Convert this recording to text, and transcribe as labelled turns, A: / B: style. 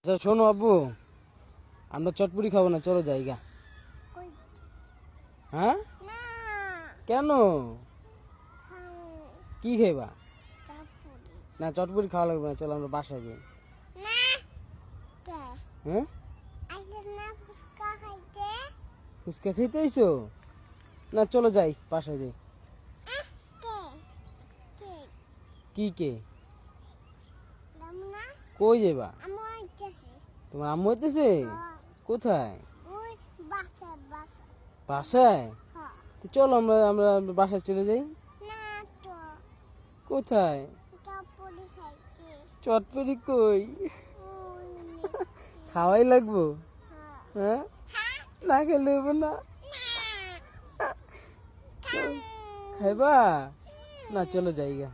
A: আচ্ছা শোনো আব্বু, আমরা চটপুরি খাবো না, চলো জায়গা। হ্যাঁ কেন, কি খাইবা? না চটপুরি খাওয়া লাগবে না, চলো আমরা বাসায় যাই। হ্যাঁ ফুচকা খাইতে আইছো? না চলো যাই, বাসায় যাই। কি কে? কই যাইবা? তোমার আম্মু হইতেছে? কোথায়? বাসায়? তো চলো আমরা আমরা বাসায় চলে যাই। কোথায়? চটপটি কই? খাওয়াই লাগবো? হ্যাঁ না খেলে হবো না। খাইবা? না চলো যাইগা।